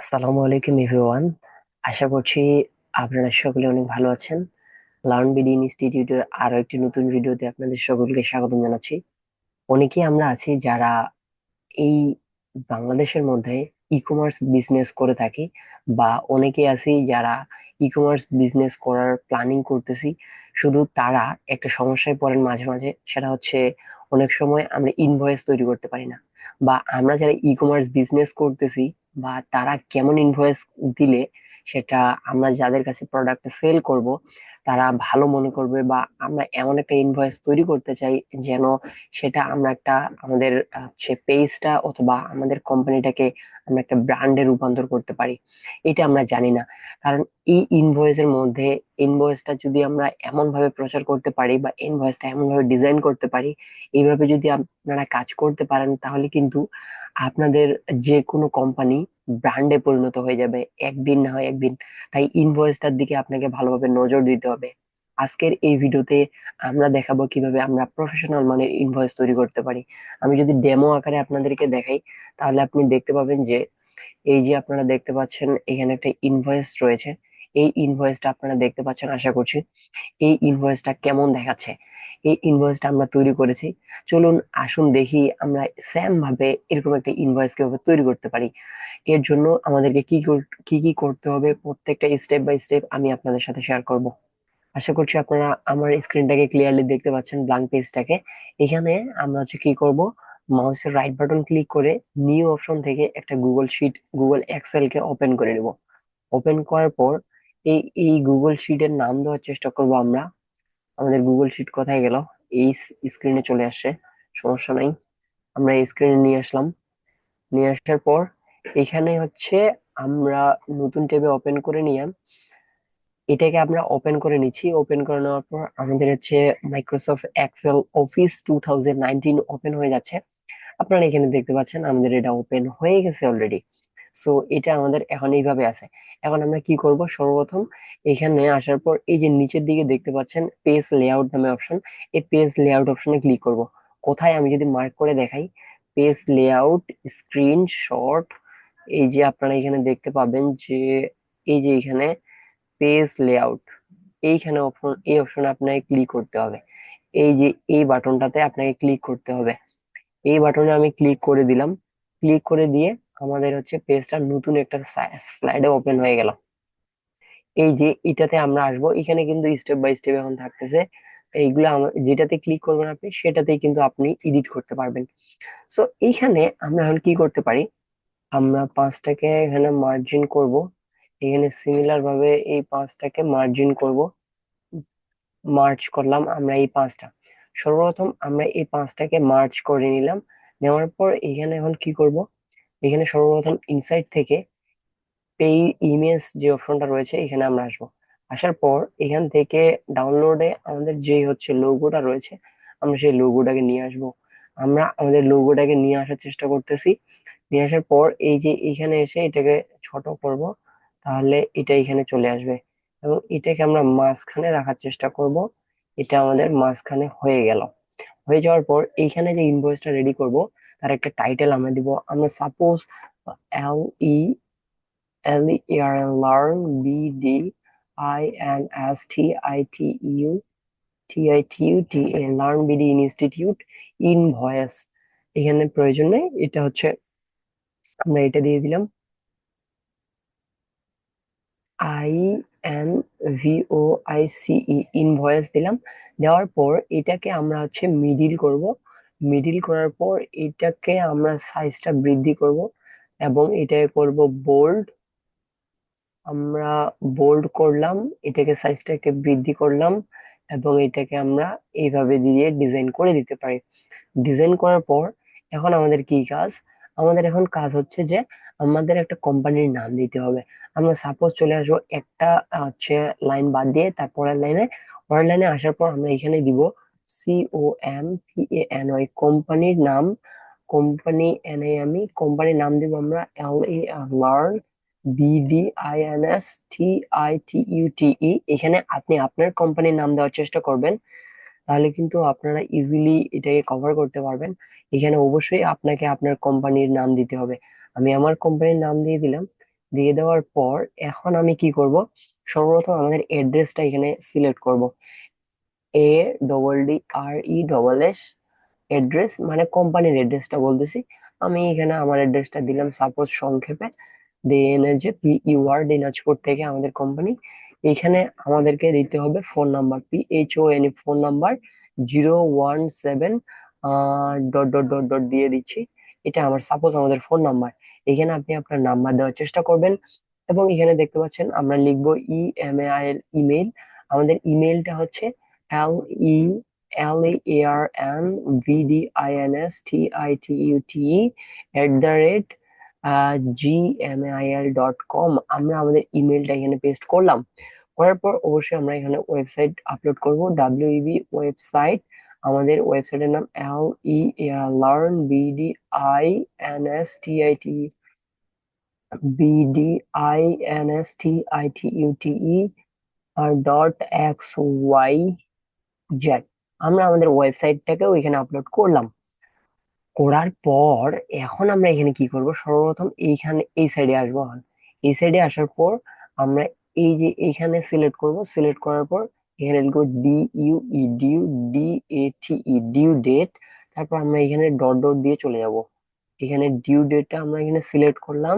আসসালামু আলাইকুম এভরিওয়ান। আশা করছি আপনারা সকলে অনেক ভালো আছেন। লার্ন বিডি ইনস্টিটিউটের আরো একটি নতুন ভিডিওতে আপনাদের সকলকে স্বাগতম জানাচ্ছি। অনেকেই আমরা আছি যারা এই বাংলাদেশের মধ্যে ই কমার্স বিজনেস করে থাকি, বা অনেকে আছি যারা ই কমার্স বিজনেস করার প্ল্যানিং করতেছি। শুধু তারা একটা সমস্যায় পড়েন মাঝে মাঝে, সেটা হচ্ছে অনেক সময় আমরা ইনভয়েস তৈরি করতে পারি না, বা আমরা যারা ই কমার্স বিজনেস করতেছি বা তারা কেমন ইনভয়েস দিলে সেটা আমরা যাদের কাছে প্রোডাক্ট সেল করব তারা ভালো মনে করবে, বা আমরা এমন একটা ইনভয়েস তৈরি করতে চাই যেন সেটা আমরা একটা আমাদের সে পেজটা অথবা আমাদের কোম্পানিটাকে আমরা একটা ব্র্যান্ডে রূপান্তর করতে পারি। এটা আমরা জানি না। কারণ এই ইনভয়েসের মধ্যে ইনভয়েসটা যদি আমরা এমন ভাবে প্রচার করতে পারি বা ইনভয়েসটা এমন ভাবে ডিজাইন করতে পারি, এইভাবে যদি আপনারা কাজ করতে পারেন তাহলে কিন্তু আপনাদের যে কোনো কোম্পানি ব্র্যান্ডে পরিণত হয়ে যাবে একদিন না হয় একদিন। তাই ইনভয়েসটার দিকে আপনাকে ভালোভাবে নজর দিতে হবে। আজকের এই ভিডিওতে আমরা দেখাবো কিভাবে আমরা প্রফেশনাল মানের ইনভয়েস তৈরি করতে পারি। আমি যদি ডেমো আকারে আপনাদেরকে দেখাই তাহলে আপনি দেখতে পাবেন যে এই যে আপনারা দেখতে পাচ্ছেন এখানে একটা ইনভয়েস রয়েছে। এই ইনভয়েসটা আপনারা দেখতে পাচ্ছেন আশা করছি। এই ইনভয়েসটা কেমন দেখাচ্ছে, এই ইনভয়েসটা আমরা তৈরি করেছি। চলুন আসুন দেখি আমরা সেম ভাবে এরকম একটা ইনভয়েস কিভাবে তৈরি করতে পারি। এর জন্য আমাদেরকে কি কি করতে হবে প্রত্যেকটা স্টেপ বাই স্টেপ আমি আপনাদের সাথে শেয়ার করব। আশা করছি আপনারা আমার স্ক্রিনটাকে ক্লিয়ারলি দেখতে পাচ্ছেন, ব্ল্যাঙ্ক পেজটাকে। এখানে আমরা হচ্ছে কি করব, মাউসের রাইট বাটন ক্লিক করে নিউ অপশন থেকে একটা গুগল শিট, গুগল এক্সেল কে ওপেন করে নেব। ওপেন করার পর এই এই গুগল শিটের নাম দেওয়ার চেষ্টা করব আমরা। আমাদের গুগল শিট কোথায় গেল? এই স্ক্রিনে চলে আসছে, সমস্যা নাই। আমরা এই স্ক্রিনে নিয়ে আসলাম। নিয়ে আসার পর এখানে হচ্ছে আমরা নতুন ট্যাবে ওপেন করে নিয়ে এটাকে আমরা ওপেন করে নিচ্ছি। ওপেন করে নেওয়ার পর আমাদের হচ্ছে মাইক্রোসফট এক্সেল অফিস 2019 ওপেন হয়ে যাচ্ছে। আপনারা এখানে দেখতে পাচ্ছেন আমাদের এটা ওপেন হয়ে গেছে অলরেডি। সো এটা আমাদের এখন এইভাবে আছে। এখন আমরা কি করব, সর্বপ্রথম এখানে আসার পর এই যে নিচের দিকে দেখতে পাচ্ছেন পেজ লেআউট নামে অপশন, এই পেজ লেআউট অপশনে ক্লিক করব। কোথায় আমি যদি মার্ক করে দেখাই, পেজ লেআউট স্ক্রিনশট, এই যে আপনারা এখানে দেখতে পাবেন যে এই যে এখানে পেজ লেআউট, এইখানে অপশন, এই অপশনে আপনাকে ক্লিক করতে হবে। এই যে এই বাটনটাতে আপনাকে ক্লিক করতে হবে। এই বাটনে আমি ক্লিক করে দিলাম। ক্লিক করে দিয়ে আমাদের হচ্ছে পেজটা নতুন একটা স্লাইডে ওপেন হয়ে গেল। এই যে এটাতে আমরা আসবো, এখানে কিন্তু স্টেপ বাই স্টেপ এখন থাকতেছে। এইগুলো যেটাতে ক্লিক করবেন আপনি সেটাতেই কিন্তু আপনি এডিট করতে পারবেন। সো এইখানে আমরা এখন কি করতে পারি, আমরা পাঁচটাকে এখানে মার্জিন করব। এখানে সিমিলার ভাবে এই পাঁচটাকে মার্জিন করব। মার্চ করলাম আমরা এই পাঁচটা। সর্বপ্রথম আমরা এই পাঁচটাকে মার্চ করে নিলাম। নেওয়ার পর এখানে এখন কি করব, এখানে সর্বপ্রথম ইনসাইড থেকে পে ইমেজ যে অপশনটা রয়েছে এখানে আমরা আসবো। আসার পর এখান থেকে ডাউনলোডে আমাদের যে হচ্ছে লোগোটা রয়েছে, আমরা সেই লোগোটাকে নিয়ে আসবো। আমরা আমাদের লোগোটাকে নিয়ে আসার চেষ্টা করতেছি। নিয়ে আসার পর এই যে এখানে এসে এটাকে ছোট করব, তাহলে এটা এখানে চলে আসবে। এবং এটাকে আমরা মাঝখানে রাখার চেষ্টা করব। এটা আমাদের মাঝখানে হয়ে গেল। হয়ে যাওয়ার পর এইখানে যে ইনভয়েসটা রেডি করব তার একটা টাইটেল আমরা দিব। আমরা suppose L E learn BDINSTITUTE learn BD institute invoice. এখানে প্রয়োজন নেই, এটা হচ্ছে আমরা এটা দিয়ে দিলাম। INVOICE ইনভয়েস দিলাম। দেওয়ার পর এটাকে আমরা হচ্ছে মিডিল করব। মিডিল করার পর এটাকে আমরা সাইজটা বৃদ্ধি করব এবং এটাকে করব বোল্ড। আমরা বোল্ড করলাম, এটাকে সাইজটাকে বৃদ্ধি করলাম এবং এটাকে আমরা এইভাবে দিয়ে ডিজাইন করে দিতে পারি। ডিজাইন করার পর এখন আমাদের কি কাজ, আমাদের এখন কাজ হচ্ছে যে আমাদের একটা কোম্পানির নাম দিতে হবে। আমরা সাপোজ চলে আসবো একটা হচ্ছে লাইন বাদ দিয়ে, তারপরের লাইনে, পরের লাইনে আসার পর আমরা এখানে দিব COMPANY কোম্পানির নাম। কোম্পানি এনে আমি কোম্পানির নাম দিব আমরা লার্ন BDINSTITUTE। এখানে আপনি আপনার কোম্পানির নাম দেওয়ার চেষ্টা করবেন, তাহলে কিন্তু আপনারা ইজিলি এটাকে কভার করতে পারবেন। এখানে অবশ্যই আপনাকে আপনার কোম্পানির নাম দিতে হবে। আমি আমার কোম্পানির নাম দিয়ে দিলাম। দিয়ে দেওয়ার পর এখন আমি কি করব, সর্বপ্রথম আমাদের অ্যাড্রেসটা এখানে সিলেক্ট করব। ADDRESS, অ্যাড্রেস মানে কোম্পানির অ্যাড্রেসটা বলতেছি। আমি এখানে আমার অ্যাড্রেসটা দিলাম সাপোজ সংক্ষেপে, দেন যে PUR দিনাজপুর থেকে আমাদের কোম্পানি। এখানে আমাদেরকে দিতে হবে phone number, PHON phone number 017 dot dot dot dot দিয়ে দিচ্ছি। এটা আমার সাপোজ আমাদের ফোন নাম্বার। এখানে আপনি আপনার নাম্বার দেওয়ার চেষ্টা করবেন এবং এখানে দেখতে পাচ্ছেন আমরা লিখবো ইএমএআইএল ইমেল। আমাদের ইমেলটা হচ্ছে LEARNBDINSTITUTE@gmail.com। আমরা আমাদের ইমেলটা এখানে পেস্ট করলাম। করার পর অবশ্যই আমরা এখানে ওয়েবসাইট আপলোড করব, WEB ওয়েবসাইট। আমাদের ওয়েবসাইটের নাম লার্ন BDINSTITUTE .xyz। আমরা আমাদের ওয়েবসাইটটাকে ওইখানে আপলোড করলাম। করার পর এখন আমরা এখানে কি করব, সর্বপ্রথম এইখানে এই সাইডে আসবো। এই সাইডে আসার পর আমরা এই যে এখানে সিলেক্ট করব, সিলেক্ট করার পর এখানে লিখবো ডিউ ডেট। তারপর আমরা এখানে ডট ডট দিয়ে চলে যাব। এখানে ডিউ ডেটটা আমরা এখানে সিলেক্ট করলাম।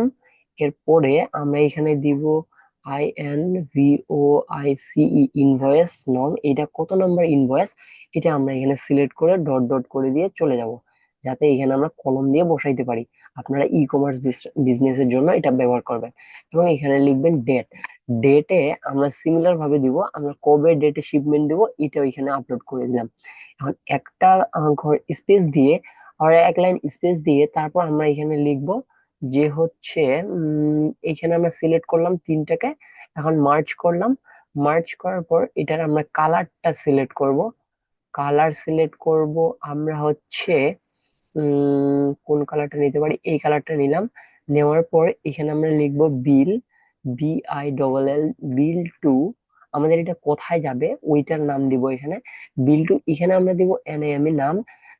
এরপরে আমরা এখানে দিব INVOICE ইনভয়েস নং, এটা কত নম্বর ইনভয়েস, এটা আমরা এখানে সিলেক্ট করে ডট ডট করে দিয়ে চলে যাব, যাতে এখানে আমরা কলম দিয়ে বসাইতে পারি। আপনারা ই কমার্স বিজনেসের জন্য এটা ব্যবহার করবেন। এবং এখানে লিখবেন ডেট। ডেটে আমরা সিমিলার ভাবে দিব, আমরা কবে ডেটে শিপমেন্ট দিব এটা এখানে আপলোড করে দিলাম। এখন একটা ঘর স্পেস দিয়ে আর এক লাইন স্পেস দিয়ে তারপর আমরা এখানে লিখব যে হচ্ছে এখানে আমরা সিলেক্ট করলাম তিনটাকে, এখন মার্চ করলাম। মার্চ করার পর এটার আমরা কালারটা সিলেক্ট করব। কালার সিলেক্ট করব আমরা হচ্ছে কোন কালারটা নিতে পারি, এই কালারটা নিলাম। নেওয়ার পর এখানে আমরা লিখব বিল, BILL, বিল টু। আমাদের এটা কোথায় যাবে ওইটার নাম দিব এখানে, বিল টু। এখানে আমরা দিব NAME নাম,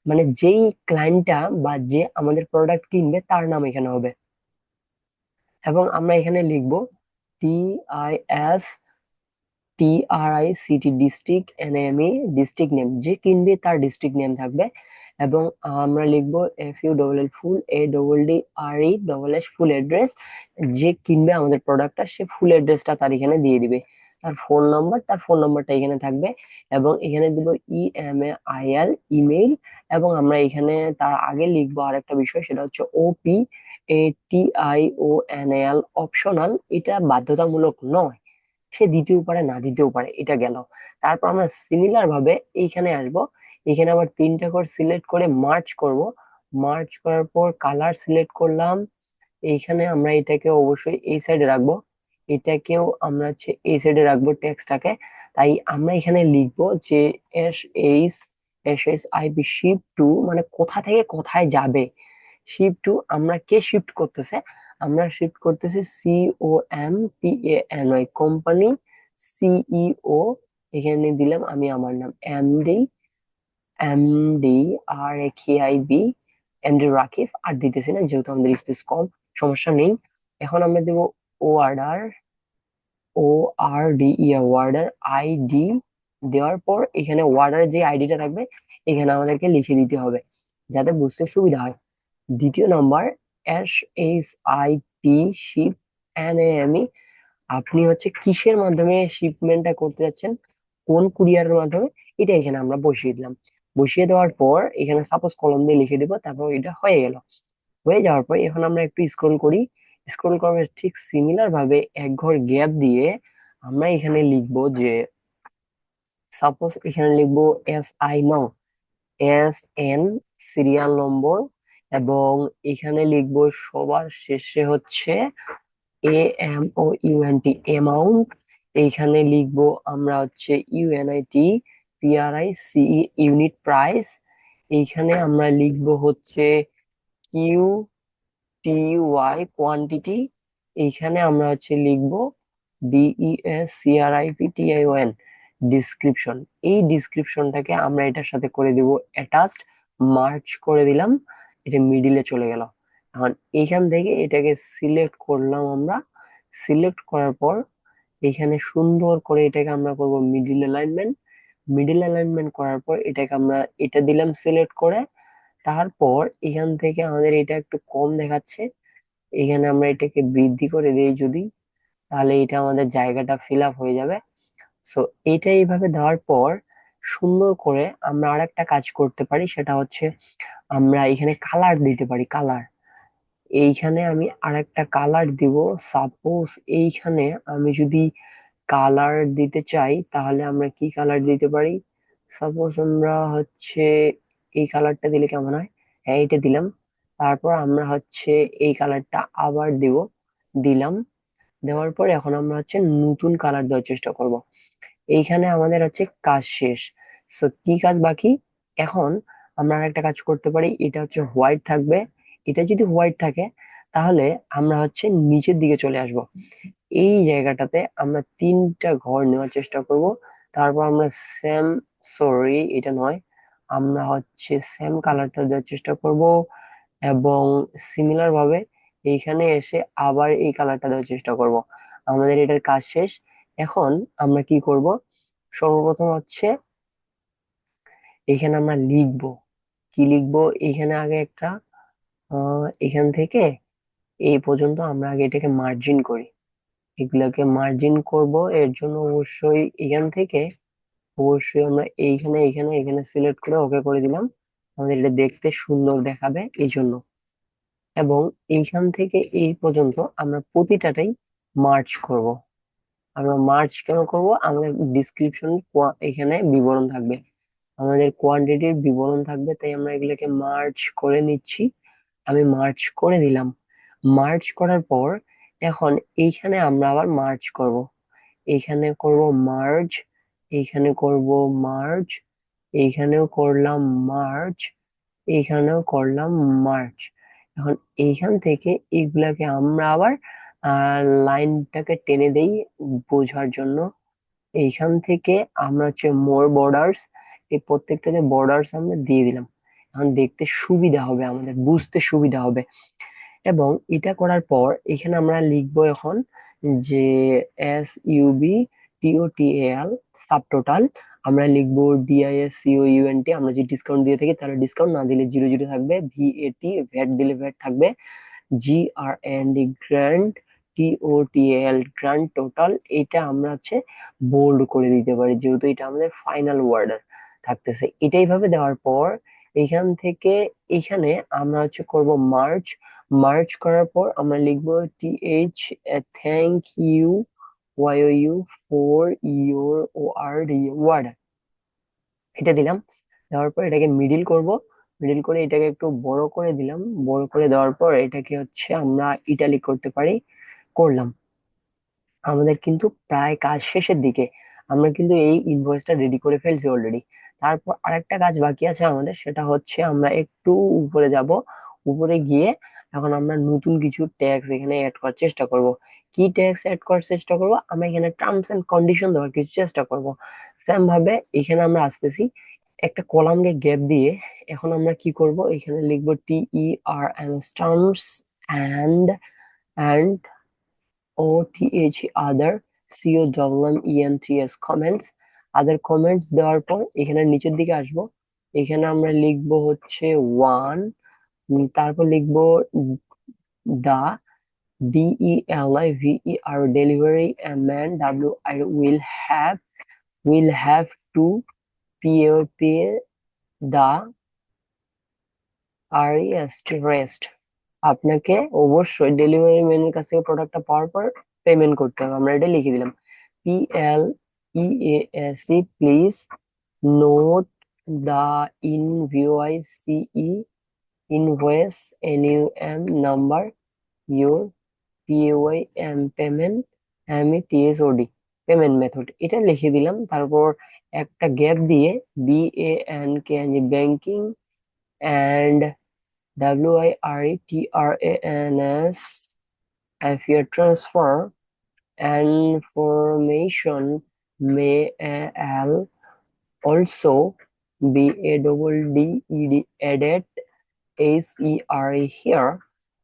মানে যেই ক্লায়েন্টটা বা যে আমাদের প্রোডাক্ট কিনবে তার নাম এখানে হবে। এবং আমরা এখানে লিখব DISTRICT, district NAME, district name, যে কিনবে তার ডিস্ট্রিক্ট নেম থাকবে। এবং আমরা লিখব FULL ফুল ADDRESS ফুল অ্যাড্রেস, যে কিনবে আমাদের প্রোডাক্টটা সে ফুল অ্যাড্রেসটা তার এখানে দিয়ে দিবে। তার ফোন নাম্বার, তার ফোন নাম্বারটা এখানে থাকবে। এবং এখানে দিব IMAIL ইমেইল। এবং আমরা এখানে তার আগে লিখবো আরেকটা বিষয়, সেটা হচ্ছে OPATIONAL অপশনাল, এটা বাধ্যতামূলক নয়, সে দিতেও পারে না দিতেও পারে, এটা গেল। তারপর আমরা সিমিলার ভাবে এইখানে আসব। এখানে আবার তিনটা করে সিলেক্ট করে মার্চ করব। মার্চ করার পর কালার সিলেক্ট করলাম। এইখানে আমরা এটাকে অবশ্যই এই সাইডে রাখবো, এটাকেও আমরা হচ্ছে এই সাইডে রাখবো টেক্সটটাকে। তাই আমরা এখানে লিখবো যে SHIP শিপ টু, মানে কোথা থেকে কোথায় যাবে। শিপ টু, আমরা কে শিফট করতেছে, আমরা শিফট করতেছি COMPANY কোম্পানি, CEO। এখানে দিলাম আমি আমার নাম MD MD রাকিব, আর দিতেছি না যেহেতু আমাদের স্পেস কম, সমস্যা নেই। এখন আমরা দেব ওয়ার্ডার, ওয়ার্ডার ID। দেওয়ার পর এখানে ওয়ার্ডার যে আইডিটা থাকবে এখানে আমাদেরকে লিখে দিতে হবে যাতে বুঝতে সুবিধা হয়। দ্বিতীয় নাম্বার SHIP শিপ NAME, আপনি হচ্ছে কিসের মাধ্যমে শিপমেন্টটা করতে যাচ্ছেন, কোন কুরিয়ারের মাধ্যমে, এটা এখানে আমরা বসিয়ে দিলাম। বসিয়ে দেওয়ার পর এখানে সাপোজ কলম দিয়ে লিখে দিব, তারপর এটা হয়ে গেল। হয়ে যাওয়ার পর এখন আমরা একটু স্ক্রল করি। স্ক্রল করার ঠিক সিমিলার ভাবে এক ঘর গ্যাপ দিয়ে আমরা এখানে লিখবো যে সাপোজ এখানে লিখবো SI SN সিরিয়াল নম্বর। এবং এখানে লিখবো সবার শেষে হচ্ছে AMOUNT। এইখানে লিখবো আমরা হচ্ছে UNIT PRICE ইউনিট প্রাইস। এইখানে আমরা লিখবো হচ্ছে QTY এইখানে আমরা হচ্ছে লিখবো DESCRIPTION ডিসক্রিপশন। এই ডিসক্রিপশনটাকে আমরা এটার সাথে করে দিব অ্যাটাচড, মার্চ করে দিলাম, এটা মিডিলে চলে গেল। এখন এইখান থেকে এটাকে সিলেক্ট করলাম আমরা। সিলেক্ট করার পর এখানে সুন্দর করে এটাকে আমরা করব মিডিল অ্যালাইনমেন্ট। মিডিল অ্যালাইনমেন্ট করার পর এটাকে আমরা এটা দিলাম সিলেক্ট করে। তারপর এখান থেকে আমাদের এটা একটু কম দেখাচ্ছে, এখানে আমরা এটাকে বৃদ্ধি করে দিই যদি, তাহলে এটা আমাদের জায়গাটা ফিল আপ হয়ে যাবে। সো এটা এইভাবে দেওয়ার পর সুন্দর করে আমরা আরেকটা কাজ করতে পারি, সেটা হচ্ছে আমরা এখানে কালার দিতে পারি। কালার, এইখানে আমি আরেকটা কালার দিব। সাপোজ এইখানে আমি যদি কালার দিতে চাই তাহলে আমরা কি কালার দিতে পারি? সাপোজ আমরা হচ্ছে এই কালারটা দিলে কেমন হয়? হ্যাঁ, এটা দিলাম। তারপর আমরা হচ্ছে এই কালারটা আবার দিব, দিলাম। দেওয়ার পর এখন আমরা হচ্ছে নতুন কালার দেওয়ার চেষ্টা করব। এইখানে আমাদের হচ্ছে কাজ শেষ। সো কি কাজ বাকি? এখন আমরা একটা কাজ করতে পারি, এটা হচ্ছে হোয়াইট থাকবে। এটা যদি হোয়াইট থাকে তাহলে আমরা হচ্ছে নিচের দিকে চলে আসব। এই জায়গাটাতে আমরা তিনটা ঘর নেওয়ার চেষ্টা করব। তারপর আমরা সেম, সরি এটা নয়, আমরা হচ্ছে সেম কালারটা দেওয়ার চেষ্টা করব এবং সিমিলার ভাবে এইখানে এসে আবার এই কালারটা দেওয়ার চেষ্টা করব। আমাদের এটার কাজ শেষ। এখন আমরা কি করব? সর্বপ্রথম হচ্ছে এখানে আমরা লিখব। কি লিখবো? এখানে আগে একটা এখান থেকে এই পর্যন্ত আমরা আগে এটাকে মার্জিন করি। এগুলাকে মার্জিন করব, এর জন্য অবশ্যই এখান থেকে অবশ্যই আমরা এইখানে এখানে এখানে সিলেক্ট করে ওকে করে দিলাম। আমাদের এটা দেখতে সুন্দর দেখাবে এই জন্য। এবং এইখান থেকে এই পর্যন্ত আমরা প্রতিটাতেই মার্চ করব। আমরা মার্চ কেন করব? আমাদের ডিসক্রিপশন এখানে বিবরণ থাকবে, আমাদের কোয়ান্টিটির বিবরণ থাকবে, তাই আমরা এগুলোকে মার্চ করে নিচ্ছি। আমি মার্চ করে দিলাম। মার্চ করার পর এখন এইখানে আমরা আবার মার্চ করব। এইখানে করব মার্জ, এইখানে করব মার্জ, এইখানেও করলাম মার্চ, এইখানেও করলাম মার্চ। এখন এইখান থেকে এগুলাকে আমরা আবার লাইনটাকে টেনে দেই বোঝার জন্য। এইখান থেকে আমরা হচ্ছে মোর বর্ডার্স, এই প্রত্যেকটাতে বর্ডার্স আমরা দিয়ে দিলাম। এখন দেখতে সুবিধা হবে, আমাদের বুঝতে সুবিধা হবে। এবং এটা করার পর এখানে আমরা লিখবো এখন যে SUBTOTAL সাবটোটাল। আমরা লিখবো DISCOUNT। আমরা যদি ডিসকাউন্ট দিয়ে থাকি তাহলে ডিসকাউন্ট, না দিলে জিরো জিরো থাকবে। VAT ভ্যাট দিলে ভ্যাট থাকবে। GRND grand, TOTAL grand total. এটা আমরা হচ্ছে বোল্ড করে দিতে পারি, যেহেতু এটা আমাদের ফাইনাল ওয়ার্ড থাকতেছে। এটাই ভাবে দেওয়ার পর এখান থেকে এখানে আমরা হচ্ছে করব মার্চ। মার্চ করার পর আমরা লিখবো TH, thank you, YOU for your word, word. এটা দিলাম। দেওয়ার পর এটাকে মিডিল করব। মিডিল করে এটাকে একটু বড় করে দিলাম। বড় করে দেওয়ার পর এটাকে হচ্ছে আমরা ইটালিক করতে পারি, করলাম। আমাদের কিন্তু প্রায় কাজ শেষের দিকে। আমরা কিন্তু এই ইনভয়েসটা রেডি করে ফেলছি অলরেডি। তারপর আরেকটা কাজ বাকি আছে আমাদের, সেটা হচ্ছে আমরা একটু উপরে যাব। উপরে গিয়ে এখন আমরা নতুন কিছু ট্যাক্স এখানে অ্যাড করার চেষ্টা করব। কি ট্যাক্স অ্যাড করার চেষ্টা করব? আমরা এখানে টার্মস এন্ড কন্ডিশন দেওয়ার কিছু চেষ্টা করব। সেম ভাবে এখানে আমরা আসতেছি, একটা কলামকে গ্যাপ দিয়ে এখন আমরা কি করব? এখানে লিখবো TERMS, terms and, and other, COMMENTS comments, other comments দেওয়ার পর এখানে নিচের দিকে আসব। এখানে আমরা লিখবো হচ্ছে ওয়ান, তারপর লিখবো দা, DELIVER delivery man, will have to pay the rest। আপনাকে অবশ্যই ডেলিভারি ম্যানের কাছ থেকে প্রোডাক্টটা পাওয়ার পর পেমেন্ট করতে হবে। আমরা এটা লিখে দিলাম। PLEASE, please note the invoice NUM number, your PAYM payment, METHOD payment method. এটা লিখে দিলাম। তারপর একটা গ্যাপ দিয়ে BANK banking, and WIRETRANS affair transfer information may also be added, SER here,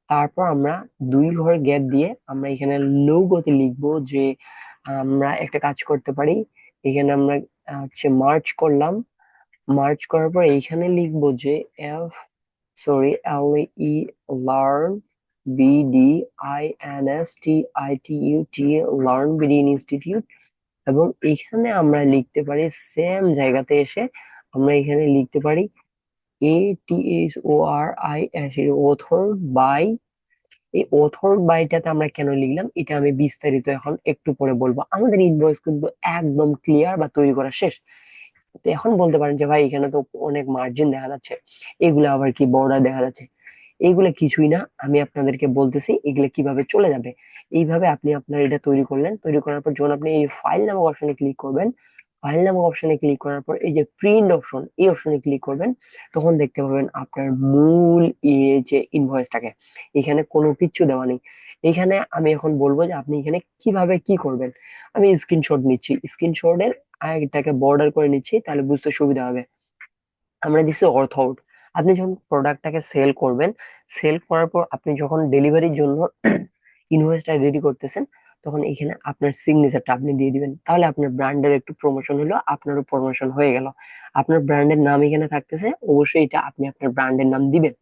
তারপর আমরা 2 ঘর গ্যাপ দিয়ে আমরা এখানে লোগোতে লিখবো যে আমরা একটা কাজ করতে পারি। এখানে আমরা হচ্ছে মার্চ করলাম। মার্চ করার পর এইখানে লিখবো যে F sorry L E learn BDINSTITUT learn BD institute. এবং এখানে আমরা লিখতে পারি সেম জায়গাতে এসে আমরা এখানে লিখতে পারি ATHORIS অথর্ড বাই। এই অথর্ড বাইটাতে আমরা কেন লিখলাম এটা আমি বিস্তারিত এখন একটু পরে বলবো। আমাদের ইনভয়েস কিন্তু একদম ক্লিয়ার বা তৈরি করা শেষ। তো এখন বলতে পারেন যে ভাই এখানে তো অনেক মার্জিন দেখা যাচ্ছে, এগুলো আবার কি বর্ডার দেখা যাচ্ছে। এইগুলা কিছুই না, আমি আপনাদেরকে বলতেছি এগুলা কিভাবে চলে যাবে। এইভাবে আপনি আপনার এটা তৈরি করলেন, তৈরি করার পর যখন আপনি এই ফাইল নামক অপশনে ক্লিক করবেন, ফাইল নামক অপশনে ক্লিক করার পর এই যে প্রিন্ট অপশন, এই অপশনে ক্লিক করবেন, তখন দেখতে পাবেন আপনার মূল যে ইনভয়েসটাকে এখানে কোনো কিছু দেওয়া নেই। এখানে আমি এখন বলবো যে আপনি এখানে কিভাবে কি করবেন। আমি স্ক্রিনশট নিচ্ছি, স্ক্রিনশটের এটাকে বর্ডার করে নিচ্ছি, তাহলে বুঝতে সুবিধা হবে। আমরা দিচ্ছি অর্থ আউট। আপনি যখন প্রোডাক্টটাকে সেল করবেন, সেল করার পর আপনি যখন ডেলিভারির জন্য ইনভয়েসটা রেডি করতেছেন, তখন এখানে আপনার সিগনেচারটা আপনি দিয়ে দিবেন। তাহলে আপনার ব্র্যান্ডের একটু প্রমোশন হলো, আপনারও প্রমোশন হয়ে গেল। আপনার ব্র্যান্ডের নাম এখানে থাকতেছে, অবশ্যই এটা আপনি আপনার ব্র্যান্ডের নাম দিবেন।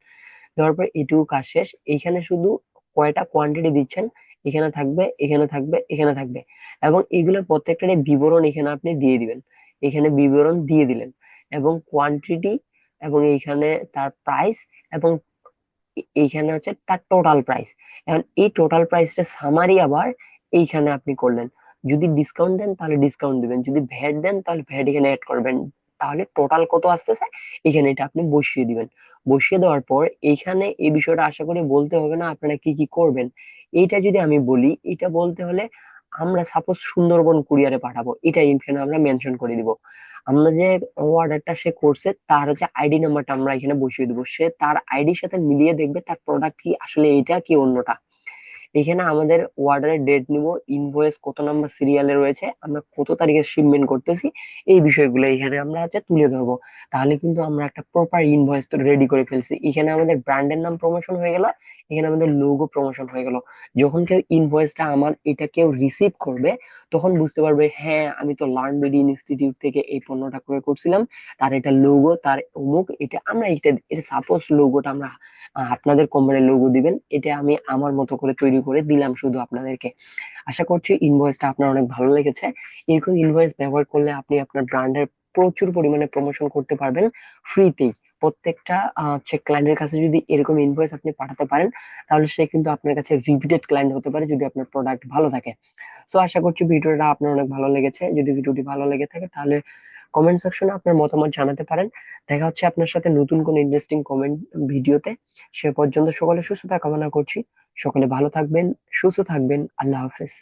দেওয়ার পর এটুকু কাজ শেষ। এইখানে শুধু কয়টা কোয়ান্টিটি দিচ্ছেন এখানে থাকবে, এখানে থাকবে, এখানে থাকবে, এবং এগুলোর প্রত্যেকটারই বিবরণ এখানে আপনি দিয়ে দিবেন। এখানে বিবরণ দিয়ে দিলেন এবং কোয়ান্টিটি এবং এইখানে তার প্রাইস এবং এইখানে হচ্ছে তার টোটাল প্রাইস। এখন এই টোটাল প্রাইসটা সামারি আবার এইখানে আপনি করলেন। যদি ডিসকাউন্ট দেন তাহলে ডিসকাউন্ট দিবেন, যদি ভ্যাট দেন তাহলে ভ্যাট এখানে অ্যাড করবেন। তাহলে টোটাল কত আসতেছে এখানে এটা আপনি বসিয়ে দিবেন। বসিয়ে দেওয়ার পর এইখানে এই বিষয়টা আশা করি বলতে হবে না আপনারা কি কি করবেন। এইটা যদি আমি বলি, এটা বলতে হলে আমরা সাপোজ সুন্দরবন কুরিয়ারে পাঠাবো, এটা এখানে আমরা মেনশন করে দিব। আমরা যে অর্ডারটা সে করছে তার হচ্ছে আইডি নাম্বারটা আমরা এখানে বসিয়ে দিব, সে তার আইডির সাথে মিলিয়ে দেখবে তার প্রোডাক্ট কি আসলে এটা কি অন্যটা। এখানে আমাদের অর্ডারের ডেট নিব, ইনভয়েস কত নাম্বার সিরিয়ালে রয়েছে, আমরা কত তারিখে শিপমেন্ট করতেছি, এই বিষয়গুলো এখানে আমরা হচ্ছে তুলে ধরবো। তাহলে কিন্তু আমরা একটা প্রপার ইনভয়েস তো রেডি করে ফেলছি। এখানে আমাদের ব্র্যান্ডের নাম প্রমোশন হয়ে গেল, এখানে আমাদের লোগো প্রমোশন হয়ে গেল। যখন কেউ ইনভয়েসটা আমার এটা কেউ রিসিভ করবে, তখন বুঝতে পারবে হ্যাঁ আমি তো লার্ন বিডি ইনস্টিটিউট থেকে এই পণ্যটা ক্রয় করছিলাম, তার এটা লোগো, তার অমুক, এটা আমরা এটা এটা সাপোজ লোগোটা আমরা আপনাদের কোম্পানির লোগো দিবেন, এটা আমি আমার মতো করে তৈরি করে দিলাম শুধু আপনাদেরকে। আশা করছি ইনভয়েসটা আপনার অনেক ভালো লেগেছে। এরকম ইনভয়েস ব্যবহার করলে আপনি আপনার ব্র্যান্ডের প্রচুর পরিমাণে প্রমোশন করতে পারবেন ফ্রিতেই। প্রত্যেকটা হচ্ছে ক্লায়েন্টের কাছে যদি এরকম ইনভয়েস আপনি পাঠাতে পারেন, তাহলে সে কিন্তু আপনার কাছে রিপিটেড ক্লায়েন্ট হতে পারে যদি আপনার প্রোডাক্ট ভালো থাকে। সো আশা করছি ভিডিওটা আপনার অনেক ভালো লেগেছে। যদি ভিডিওটি ভালো লেগে থাকে তাহলে কমেন্ট সেকশনে আপনার মতামত জানাতে পারেন। দেখা হচ্ছে আপনার সাথে নতুন কোন ইন্টারেস্টিং কমেন্ট ভিডিওতে। সে পর্যন্ত সকলে সুস্থতা কামনা করছি। সকলে ভালো থাকবেন, সুস্থ থাকবেন। আল্লাহ হাফেজ।